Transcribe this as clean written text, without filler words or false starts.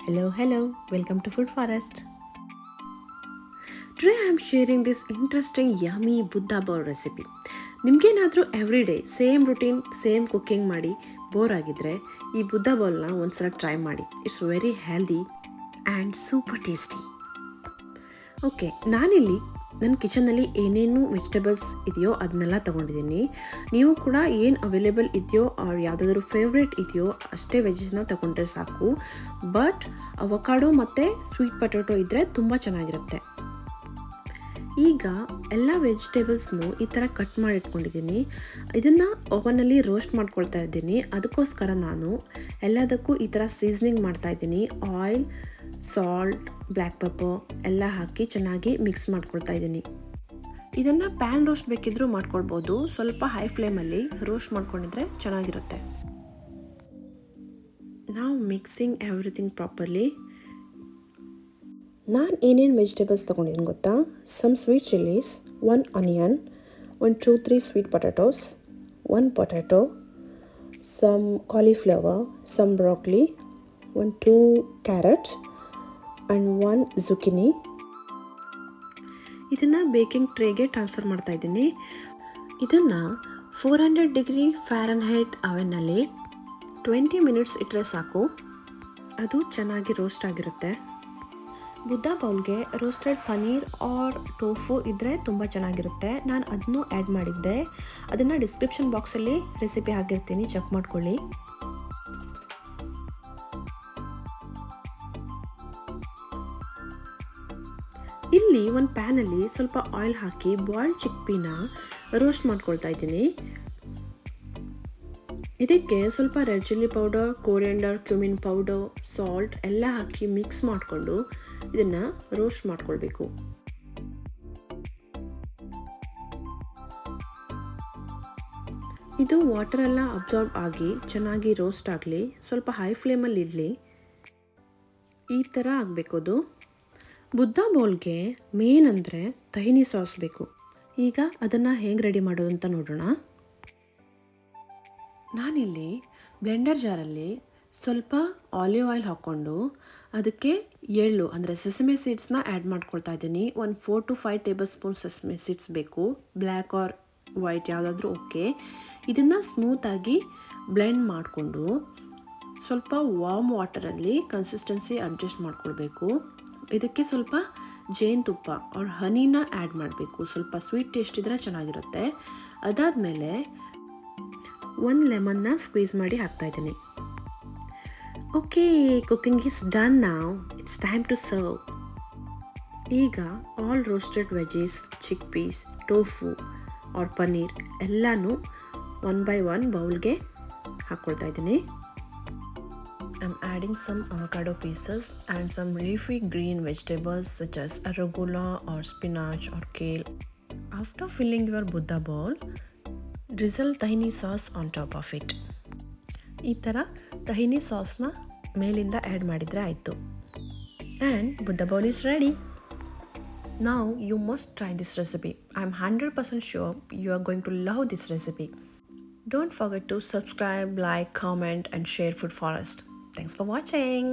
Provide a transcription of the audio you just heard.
Hello, welcome to Food Forest. Today I am sharing this interesting yummy Buddha bowl recipe. ನಿಮಗೇನಾದರೂ every day same routine same cooking ಮಾಡಿ bore ಆಗಿದ್ರೆ ಈ ಬುದ್ಧ ಬೌಲ್ನ ಒಂದ್ಸಲ try ಮಾಡಿ. It's very healthy and super tasty. Okay, ನಾನಿಲ್ಲಿ ನನ್ನ ಕಿಚನಲ್ಲಿ ಏನೇನು vegetables ಇದೆಯೋ ಅದನ್ನೆಲ್ಲ ತೊಗೊಂಡಿದ್ದೀನಿ. ನೀವು ಕೂಡ ಏನು ಅವೈಲೇಬಲ್ ಇದೆಯೋ ಅವ್ರು ಯಾವುದಾದ್ರೂ ಫೇವ್ರೇಟ್ ಇದೆಯೋ ಅಷ್ಟೇ ವೆಜ್ಜಸ್ನ ತೊಗೊಂಡ್ರೆ ಸಾಕು. ಬಟ್ ಅವಕಾಡೋ ಮತ್ತು ಸ್ವೀಟ್ ಪೊಟ್ಯಾಟೊ ಇದ್ದರೆ ತುಂಬ ಚೆನ್ನಾಗಿರುತ್ತೆ. ಈಗ ಎಲ್ಲ ವೆಜಿಟೇಬಲ್ಸ್ನು ಈ ಥರ ಕಟ್ ಮಾಡಿ ಇಟ್ಕೊಂಡಿದ್ದೀನಿ. ಇದನ್ನು ಓವನಲ್ಲಿ ರೋಸ್ಟ್ ಮಾಡ್ಕೊಳ್ತಾ ಇದ್ದೀನಿ. ಅದಕ್ಕೋಸ್ಕರ ನಾನು ಎಲ್ಲದಕ್ಕೂ ಈ ಥರ ಸೀಸನಿಂಗ್ ಮಾಡ್ತಾಯಿದ್ದೀನಿ. ಆಯಿಲ್, ಸಾಲ್ಟ್, ಬ್ಲ್ಯಾಕ್ ಪೆಪ್ಪರ್ ಎಲ್ಲ ಹಾಕಿ ಚೆನ್ನಾಗಿ ಮಿಕ್ಸ್ ಮಾಡ್ಕೊಳ್ತಾ ಇದ್ದೀನಿ. ಇದನ್ನು ಪ್ಯಾನ್ ರೋಸ್ಟ್ ಬೇಕಿದ್ರೂ ಮಾಡ್ಕೊಳ್ಬೋದು. ಸ್ವಲ್ಪ ಹೈ ಫ್ಲೇಮಲ್ಲಿ ರೋಸ್ಟ್ ಮಾಡ್ಕೊಂಡಿದ್ರೆ ಚೆನ್ನಾಗಿರುತ್ತೆ. ನಾವು ಮಿಕ್ಸಿಂಗ್ ಎವ್ರಿಥಿಂಗ್ ಪ್ರಾಪರ್ಲಿ. ನಾನು ಏನೇನು ವೆಜಿಟೇಬಲ್ಸ್ ತೊಗೊಂಡಿದ್ದೀನಿ ಗೊತ್ತಾ? Some sweet chillies, 1 onion, 2-3 sweet potatoes, 1 potato, some cauliflower, some broccoli, 2 carrots and 1 zucchini. ಇದನ್ನು ಬೇಕಿಂಗ್ ಟ್ರೇಗೆ ಟ್ರಾನ್ಸ್ಫರ್ ಮಾಡ್ತಾ ಇದ್ದೀನಿ. ಇದನ್ನು 400 ಡಿಗ್ರಿ ಫ್ಯಾರನ್ಹೈಟ್ ಅವನ್ನಲ್ಲಿ 20 ಮಿನಿಟ್ಸ್ ಇಟ್ಟರೆ ಸಾಕು. ಅದು ಚೆನ್ನಾಗಿ ರೋಸ್ಟ್ ಆಗಿರುತ್ತೆ. ಬುದ್ಧ ಬೌಲ್ಗೆ ರೋಸ್ಟೆಡ್ ಪನೀರ್ ಆರ್ ಟೋಫು ಇದ್ದರೆ ತುಂಬ ಚೆನ್ನಾಗಿರುತ್ತೆ. ನಾನು ಅದನ್ನು ಆ್ಯಡ್ ಮಾಡಿದ್ದೆ. ಅದನ್ನು ಡಿಸ್ಕ್ರಿಪ್ಷನ್ ಬಾಕ್ಸಲ್ಲಿ ರೆಸಿಪಿ ಹಾಕಿರ್ತೀನಿ, ಚೆಕ್ ಮಾಡ್ಕೊಳ್ಳಿ. ಇಲ್ಲಿ ಒಂದು ಪ್ಯಾನಲ್ಲಿ ಸ್ವಲ್ಪ ಆಯಿಲ್ ಹಾಕಿ ಬಾಯ್ಲ್ಡ್ ಚಿಕ್ಪೀನ ರೋಸ್ಟ್ ಮಾಡ್ಕೊಳ್ತಾ ಇದ್ದೀನಿ. ಇದಕ್ಕೆ ಸ್ವಲ್ಪ red chilli powder, coriander, cumin powder, salt ಎಲ್ಲ ಹಾಕಿ ಮಿಕ್ಸ್ ಮಾಡಿಕೊಂಡು ಇದನ್ನು ರೋಸ್ಟ್ ಮಾಡ್ಕೊಳ್ಬೇಕು. ಇದು ವಾಟರೆಲ್ಲ ಅಬ್ಸಾರ್ಬ್ ಆಗಿ ಚೆನ್ನಾಗಿ ರೋಸ್ಟ್ ಆಗಲಿ. ಸ್ವಲ್ಪ ಹೈ ಫ್ಲೇಮಲ್ಲಿ ಇಡಲಿ. ಈ ಥರ ಆಗಬೇಕು ಅದು. ಬುದ್ಧ ಬೌಲ್ಗೆ ಮೇನ್ ಅಂದರೆ ತಹಿನಿ ಸಾಸ್ ಬೇಕು. ಈಗ ಅದನ್ನು ಹೇಗೆ ರೆಡಿ ಮಾಡೋದು ಅಂತ ನೋಡೋಣ. ನಾನಿಲ್ಲಿ ಬ್ಲೆಂಡರ್ ಜಾರಲ್ಲಿ ಸ್ವಲ್ಪ ಆಲಿವ್ ಆಯಿಲ್ ಹಾಕ್ಕೊಂಡು ಅದಕ್ಕೆ ಎಳ್ಳು ಅಂದರೆ ಸೆಸಮೆ ಸೀಡ್ಸ್ನ ಆ್ಯಡ್ ಮಾಡ್ಕೊಳ್ತಾ ಇದ್ದೀನಿ. 4 to 5 ಟೇಬಲ್ ಸ್ಪೂನ್ ಸೆಸಮೆ ಸೀಡ್ಸ್ ಬೇಕು. ಬ್ಲ್ಯಾಕ್ ಆರ್ ವೈಟ್ ಯಾವುದಾದ್ರೂ ಓಕೆ. ಇದನ್ನು ಸ್ಮೂತಾಗಿ ಬ್ಲೆಂಡ್ ಮಾಡಿಕೊಂಡು ಸ್ವಲ್ಪ ವಾರ್ಮ್ ವಾಟರಲ್ಲಿ ಕನ್ಸಿಸ್ಟೆನ್ಸಿ ಅಡ್ಜಸ್ಟ್ ಮಾಡ್ಕೊಳ್ಬೇಕು. ಇದಕ್ಕೆ ಸ್ವಲ್ಪ ಜೇನುತುಪ್ಪ ಅವ್ರ ಹನಿನ ಆ್ಯಡ್ ಮಾಡಬೇಕು. ಸ್ವಲ್ಪ ಸ್ವೀಟ್ ಟೇಸ್ಟ್ ಇದ್ದರೆ ಚೆನ್ನಾಗಿರುತ್ತೆ. ಅದಾದಮೇಲೆ 1 ಲೆಮನ್ನ ಸ್ಕ್ವೀಸ್ ಮಾಡಿ ಹಾಕ್ತಾಯಿದ್ದೀನಿ. Okay, cooking is done now. It's time to serve. ಈಗ all roasted veggies, chickpeas, tofu or paneer ಎಲ್ಲನೂ 1 by 1 ಬೌಲ್ಗೆ ಹಾಕ್ಕೊಳ್ತಾ ಇದ್ದೀನಿ. I am adding some avocado pieces and some leafy green vegetables such as arugula or spinach or kale. After filling your Buddha bowl, drizzle tahini sauce on top of it. ಈ ಥರ ತಹಿನಿ ಸಾಸ್ನ ಮೇಲಿಂದ add ಮಾಡಿದರೆ ಆಯಿತು. And Buddha bowl is ready. Now you must try this recipe. I am 100% sure you are going to love this recipe. Don't forget to subscribe, like, comment and share Food Forest. Thanks for watching.